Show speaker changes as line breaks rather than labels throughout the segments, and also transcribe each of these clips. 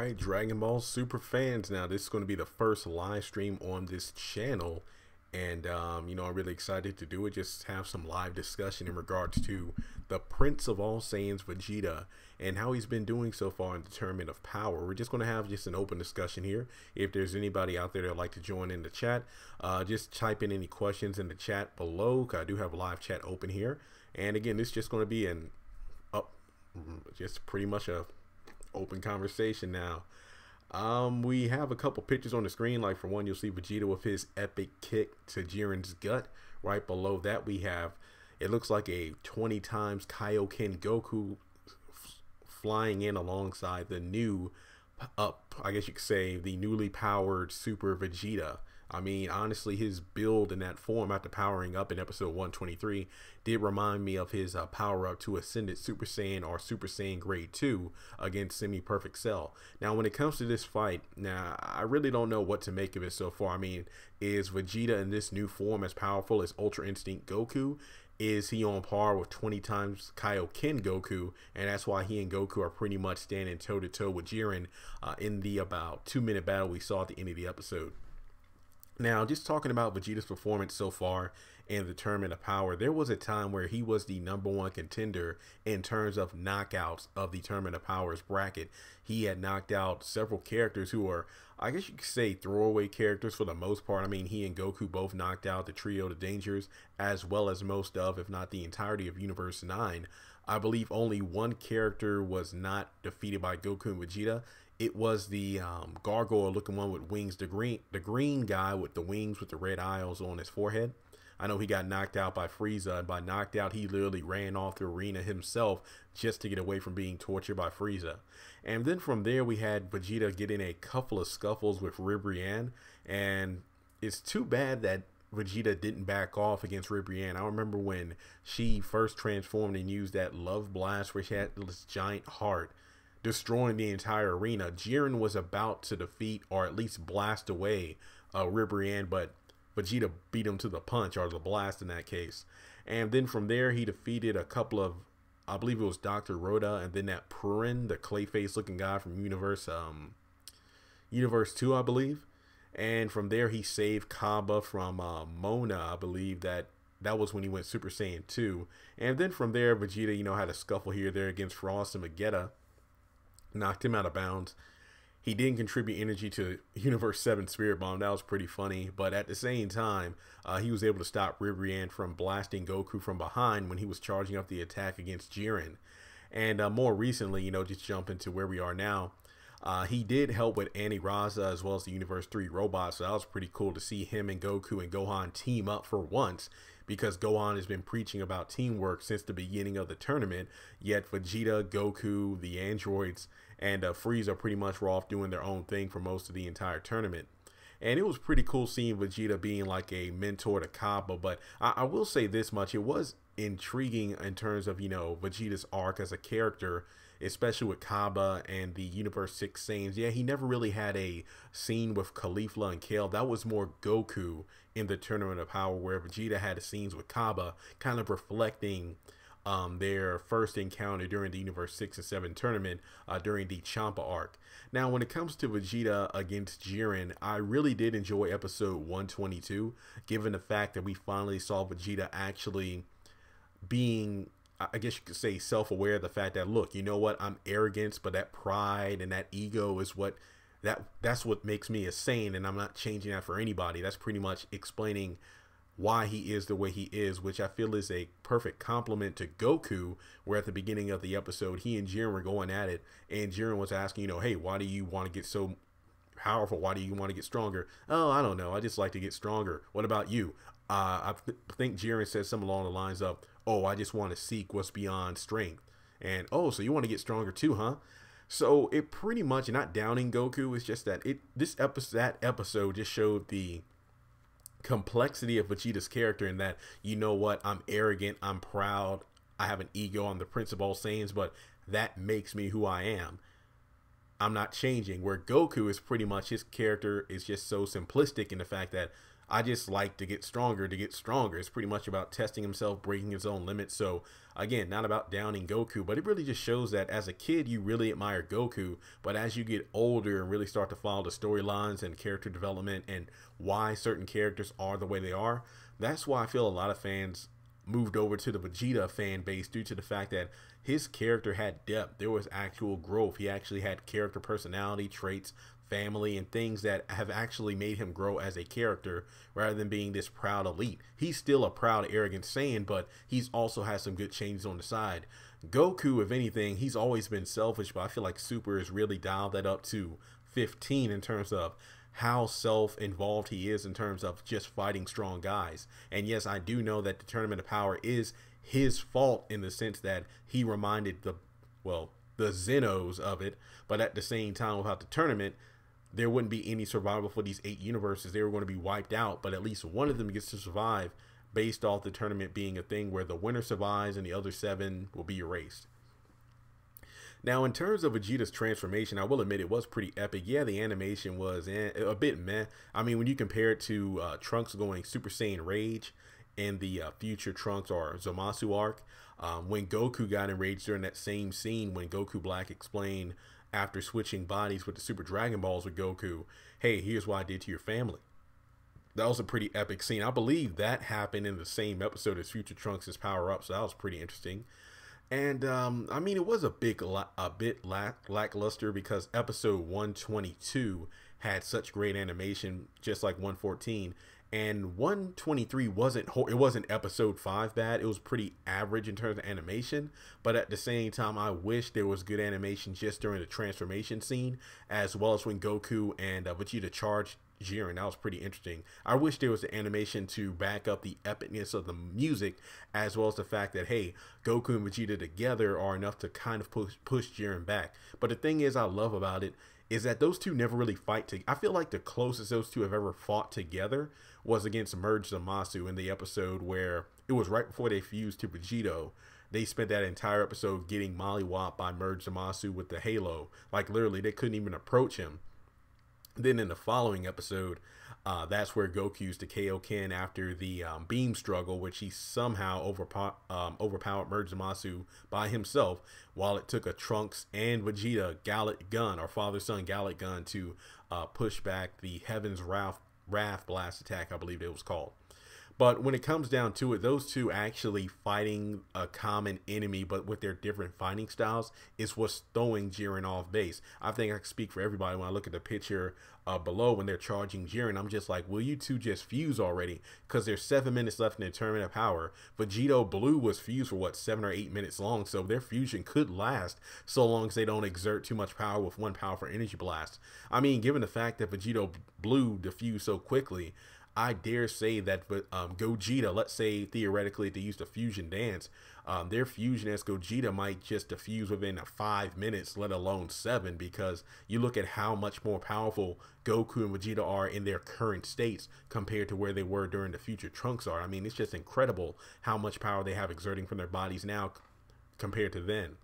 right, Dragon Ball Super fans. Now, this is going to be the first live stream on this channel, and I'm really excited to do it. Just have some live discussion in regards to the Prince of All Saiyans, Vegeta, and how he's been doing so far in the Tournament of Power. We're just going to have just an open discussion here. If there's anybody out there that'd like to join in the chat, just type in any questions in the chat below. I do have a live chat open here, and again, this is just going to be just pretty much a open conversation now. We have a couple pictures on the screen. Like for one, you'll see Vegeta with his epic kick to Jiren's gut. Right below that, we have, it looks like a 20 times Kaioken Goku flying in alongside the new, I guess you could say, the newly powered Super Vegeta. I mean, honestly, his build in that form after powering up in episode 123 did remind me of his power up to Ascended Super Saiyan or Super Saiyan Grade 2 against Semi-Perfect Cell. Now, when it comes to this fight, now, I really don't know what to make of it so far. I mean, is Vegeta in this new form as powerful as Ultra Instinct Goku? Is he on par with 20 times Kaioken Goku? And that's why he and Goku are pretty much standing toe-to-toe with Jiren in the about 2-minute battle we saw at the end of the episode. Now, just talking about Vegeta's performance so far in the Tournament of Power, there was a time where he was the #1 contender in terms of knockouts of the Tournament of Power's bracket. He had knocked out several characters who are, I guess you could say, throwaway characters for the most part. I mean, he and Goku both knocked out the trio, the Dangers, as well as most of, if not the entirety of Universe 9. I believe only one character was not defeated by Goku and Vegeta. It was the gargoyle looking one with wings, the green guy with the wings with the red eyes on his forehead. I know he got knocked out by Frieza, and by knocked out, he literally ran off the arena himself just to get away from being tortured by Frieza. And then from there, we had Vegeta getting a couple of scuffles with Ribrianne, and it's too bad that Vegeta didn't back off against Ribrianne. I remember when she first transformed and used that love blast where she had this giant heart, destroying the entire arena. Jiren was about to defeat or at least blast away Ribrianne, but Vegeta beat him to the punch, or the blast in that case. And then from there, he defeated a couple of, I believe it was Dr. Rhoda, and then that Purin, the Clayface looking guy from Universe 2, I believe. And from there, he saved Kaba from Mona, I believe that was when he went Super Saiyan 2. And then from there, Vegeta, had a scuffle here there against Frost and Vegeta. Knocked him out of bounds. He didn't contribute energy to Universe 7 Spirit Bomb. That was pretty funny. But at the same time, he was able to stop Ribrianne from blasting Goku from behind when he was charging up the attack against Jiren. And more recently, just jump into where we are now. He did help with Anti-Raza as well as the Universe 3 robot. So that was pretty cool to see him and Goku and Gohan team up for once, because Gohan has been preaching about teamwork since the beginning of the tournament, yet Vegeta, Goku, the androids, and Frieza pretty much were off doing their own thing for most of the entire tournament. And it was pretty cool seeing Vegeta being like a mentor to Kaba, but I will say this much, it was intriguing in terms of, Vegeta's arc as a character, especially with Kaba and the Universe 6 Saiyans. Yeah, he never really had a scene with Caulifla and Kale. That was more Goku in the Tournament of Power, where Vegeta had scenes with Kaba, kind of reflecting their first encounter during the Universe 6 and 7 tournament during the Champa arc. Now, when it comes to Vegeta against Jiren, I really did enjoy episode 122, given the fact that we finally saw Vegeta actually being, I guess you could say, self-aware of the fact that, look, you know what, I'm arrogant, but that pride and that ego is what that's what makes me a Saiyan, and I'm not changing that for anybody. That's pretty much explaining why he is the way he is, which I feel is a perfect compliment to Goku, where at the beginning of the episode, he and Jiren were going at it, and Jiren was asking, hey, why do you want to get so powerful? Why do you want to get stronger? Oh, I don't know. I just like to get stronger. What about you? I think Jiren said something along the lines of, oh, I just want to seek what's beyond strength. And, oh, so you want to get stronger too, huh? So it pretty much, not downing Goku, it's just that that episode just showed the complexity of Vegeta's character, in that, you know what, I'm arrogant, I'm proud, I have an ego, I'm the Prince of All Saiyans, but that makes me who I am. I'm not changing. Where Goku is pretty much, his character is just so simplistic in the fact that I just like to get stronger to get stronger. It's pretty much about testing himself, breaking his own limits. So again, not about downing Goku, but it really just shows that as a kid, you really admire Goku. But as you get older and really start to follow the storylines and character development and why certain characters are the way they are, that's why I feel a lot of fans moved over to the Vegeta fan base due to the fact that his character had depth. There was actual growth. He actually had character personality traits, family, and things that have actually made him grow as a character rather than being this proud elite. He's still a proud, arrogant Saiyan, but he's also had some good changes on the side. Goku, if anything, he's always been selfish, but I feel like Super has really dialed that up to 15 in terms of how self-involved he is in terms of just fighting strong guys. And yes, I do know that the Tournament of Power is his fault in the sense that he reminded the Zenos of it, but at the same time, without the tournament, there wouldn't be any survival for these 8 universes. They were going to be wiped out, but at least one of them gets to survive based off the tournament being a thing where the winner survives and the other 7 will be erased. Now, in terms of Vegeta's transformation, I will admit it was pretty epic. Yeah, the animation was a bit meh. I mean, when you compare it to Trunks going Super Saiyan Rage in the future Trunks or Zamasu arc, when Goku got enraged during that same scene when Goku Black explained after switching bodies with the Super Dragon Balls with Goku, hey, here's what I did to your family. That was a pretty epic scene. I believe that happened in the same episode as Future Trunks' Power Up, so that was pretty interesting. And I mean, it was a bit lackluster because episode 122 had such great animation, just like 114. And 123 wasn't episode 5 bad. It was pretty average in terms of animation, but at the same time, I wish there was good animation just during the transformation scene, as well as when Goku and Vegeta charged Jiren. That was pretty interesting. I wish there was the animation to back up the epicness of the music, as well as the fact that, hey, Goku and Vegeta together are enough to kind of push Jiren back. But the thing is, I love about it is that those two never really fight I feel like the closest those two have ever fought together was against Merge Zamasu in the episode where it was right before they fused to Vegito. They spent that entire episode getting mollywopped by Merge Zamasu with the Halo. Like, literally, they couldn't even approach him. Then in the following episode, that's where Goku used the Kaioken after the beam struggle, which he somehow overpowered Merge Zamasu by himself, while it took a Trunks and Vegeta Gallic gun, or father-son Gallic gun, to push back the Heaven's Wrath blast attack, I believe it was called. But when it comes down to it, those two actually fighting a common enemy, but with their different fighting styles, is what's throwing Jiren off base. I think I can speak for everybody when I look at the picture below when they're charging Jiren. I'm just like, will you two just fuse already? Because there's 7 minutes left in the Tournament of Power. Vegito Blue was fused for, what, 7 or 8 minutes long, so their fusion could last so long as they don't exert too much power with one powerful energy blast. I mean, given the fact that Vegito Blue diffused so quickly, I dare say that Gogeta, let's say theoretically they used a fusion dance, their fusion as Gogeta might just diffuse within 5 minutes, let alone 7, because you look at how much more powerful Goku and Vegeta are in their current states compared to where they were during the future Trunks are. I mean, it's just incredible how much power they have exerting from their bodies now compared to then.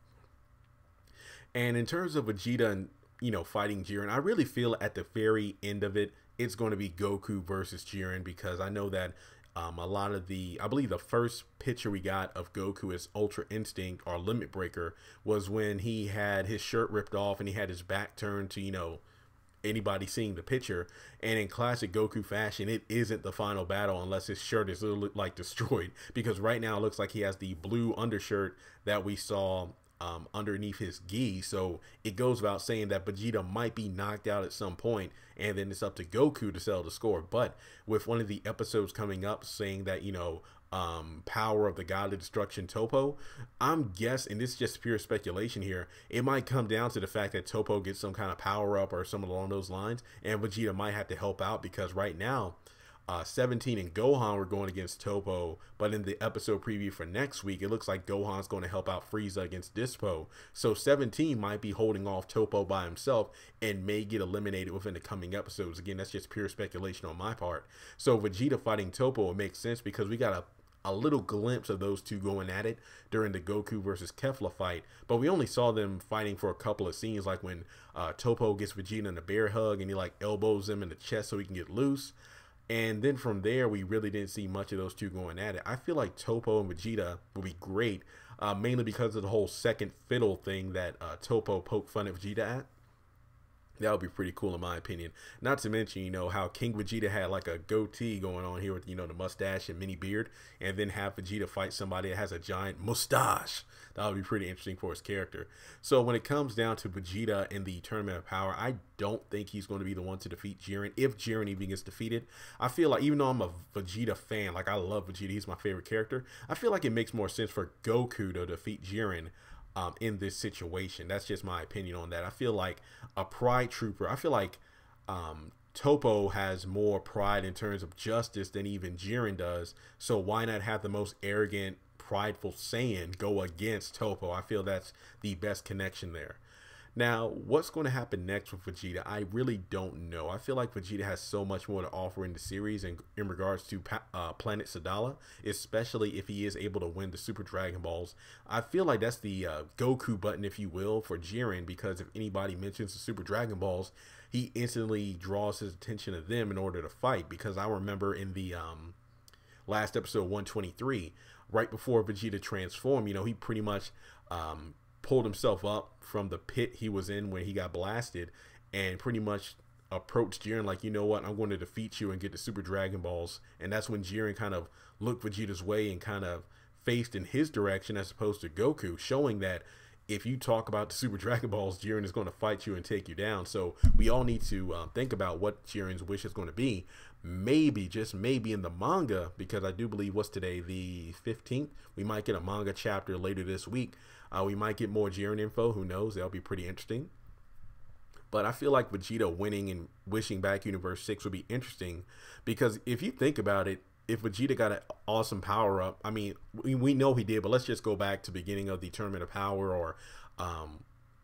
And in terms of Vegeta and, you know, fighting Jiren, I really feel at the very end of it, it's going to be Goku versus Jiren, because I know that a lot of I believe the first picture we got of Goku as Ultra Instinct or Limit Breaker was when he had his shirt ripped off and he had his back turned to, you know, anybody seeing the picture. And in classic Goku fashion, it isn't the final battle unless his shirt is literally like destroyed, because right now it looks like he has the blue undershirt that we saw underneath his gi. So it goes without saying that Vegeta might be knocked out at some point, and then it's up to Goku to settle the score. But with one of the episodes coming up saying that, you know, power of the God of Destruction Toppo, I'm guessing, this is just pure speculation here, it might come down to the fact that Toppo gets some kind of power up or something along those lines, and Vegeta might have to help out, because right now 17 and Gohan were going against Toppo, but in the episode preview for next week, it looks like Gohan's going to help out Frieza against Dispo. So 17 might be holding off Toppo by himself and may get eliminated within the coming episodes. Again, that's just pure speculation on my part. So Vegeta fighting Toppo, it makes sense because we got a little glimpse of those two going at it during the Goku versus Kefla fight, but we only saw them fighting for a couple of scenes, like when Topo gets Vegeta in a bear hug and he like elbows him in the chest so he can get loose. And then from there, we really didn't see much of those two going at it. I feel like Topo and Vegeta would be great, mainly because of the whole second fiddle thing that Topo poked fun at Vegeta at. That would be pretty cool in my opinion. Not to mention, you know, how King Vegeta had like a goatee going on here with, you know, the mustache and mini beard, and then have Vegeta fight somebody that has a giant mustache. That would be pretty interesting for his character. So when it comes down to Vegeta in the Tournament of Power, I don't think he's going to be the one to defeat Jiren, if Jiren even gets defeated. I feel like, even though I'm a Vegeta fan, like I love Vegeta, he's my favorite character, I feel like it makes more sense for Goku to defeat Jiren in this situation. That's just my opinion on that. I feel like a pride trooper, I feel like Topo has more pride in terms of justice than even Jiren does, so why not have the most arrogant, prideful Saiyan go against Topo? I feel that's the best connection there. Now, what's going to happen next with Vegeta? I really don't know. I feel like Vegeta has so much more to offer in the series in regards to Planet Sadala, especially if he is able to win the Super Dragon Balls. I feel like that's the Goku button, if you will, for Jiren, because if anybody mentions the Super Dragon Balls, he instantly draws his attention to them in order to fight. Because I remember in the last episode 123, right before Vegeta transformed, you know, he pretty much pulled himself up from the pit he was in when he got blasted and pretty much approached Jiren like, you know what, I'm going to defeat you and get the Super Dragon Balls. And that's when Jiren kind of looked Vegeta's way and kind of faced in his direction as opposed to Goku, showing that if you talk about the Super Dragon Balls, Jiren is going to fight you and take you down. So we all need to think about what Jiren's wish is going to be. Maybe, just maybe in the manga, because I do believe, what's today, the 15th? We might get a manga chapter later this week. We might get more Jiren info. Who knows? That'll be pretty interesting. But I feel like Vegeta winning and wishing back Universe 6 would be interesting, because if you think about it, if Vegeta got an awesome power up, I mean, we know he did, but let's just go back to the beginning of the Tournament of Power, or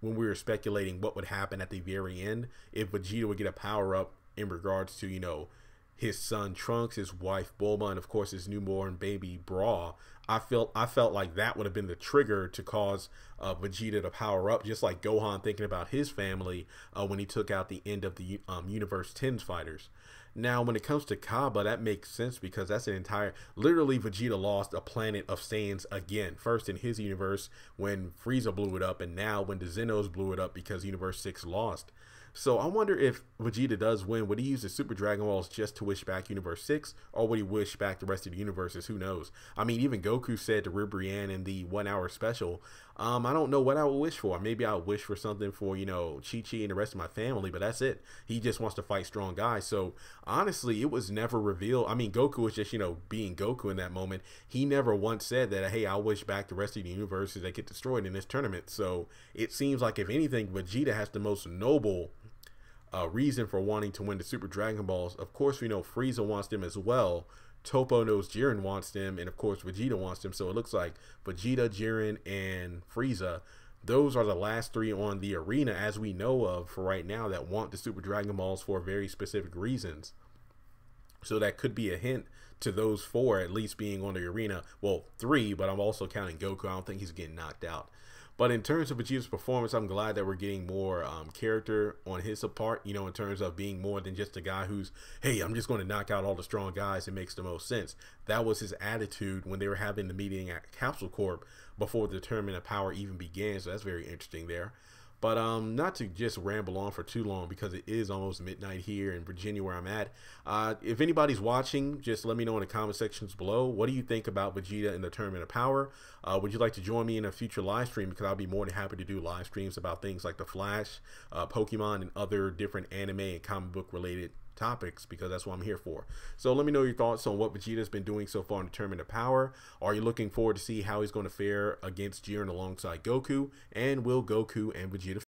when we were speculating what would happen at the very end if Vegeta would get a power up in regards to, you know, his son Trunks, his wife Bulma, and of course his newborn baby Bra. I felt like that would have been the trigger to cause Vegeta to power up, just like Gohan thinking about his family when he took out the end of the Universe 10's fighters. Now, when it comes to Kaba, that makes sense because that's an entire, literally Vegeta lost a planet of Saiyans again. First in his universe when Frieza blew it up, and now when the Zenos blew it up because Universe 6 lost. So I wonder if Vegeta does win, would he use the Super Dragon Balls just to wish back Universe 6, or would he wish back the rest of the universes? Who knows? I mean, even Goku said to Ribrianne in the 1 hour special, I don't know what I would wish for. Maybe I would wish for something for, you know, Chi-Chi and the rest of my family, but that's it. He just wants to fight strong guys. So honestly, it was never revealed. I mean, Goku was just, you know, being Goku in that moment. He never once said that, hey, I wish back the rest of the universes that get destroyed in this tournament. So it seems like, if anything, Vegeta has the most noble reason for wanting to win the Super Dragon Balls. Of course, we know Frieza wants them as well. Topo knows Jiren wants them, and of course Vegeta wants them. So it looks like Vegeta, Jiren, and Frieza, those are the last three on the arena as we know of for right now that want the Super Dragon Balls for very specific reasons. So that could be a hint to those four at least being on the arena. Well, three, but I'm also counting Goku. I don't think he's getting knocked out. But in terms of Vegeta's performance, I'm glad that we're getting more character on his part, you know, in terms of being more than just a guy who's, hey, I'm just going to knock out all the strong guys. It makes the most sense. That was his attitude when they were having the meeting at Capsule Corp before the Tournament of Power even began. So that's very interesting there. But not to just ramble on for too long, because it is almost midnight here in Virginia where I'm at. If anybody's watching, just let me know in the comment sections below. What do you think about Vegeta in the Tournament of Power? Would you like to join me in a future live stream? Because I'll be more than happy to do live streams about things like The Flash, Pokemon, and other different anime and comic book related topics, because that's what I'm here for. So let me know your thoughts on what Vegeta's been doing so far in the Tournament of Power. Are you looking forward to see how he's going to fare against Jiren alongside Goku? And will Goku and Vegeta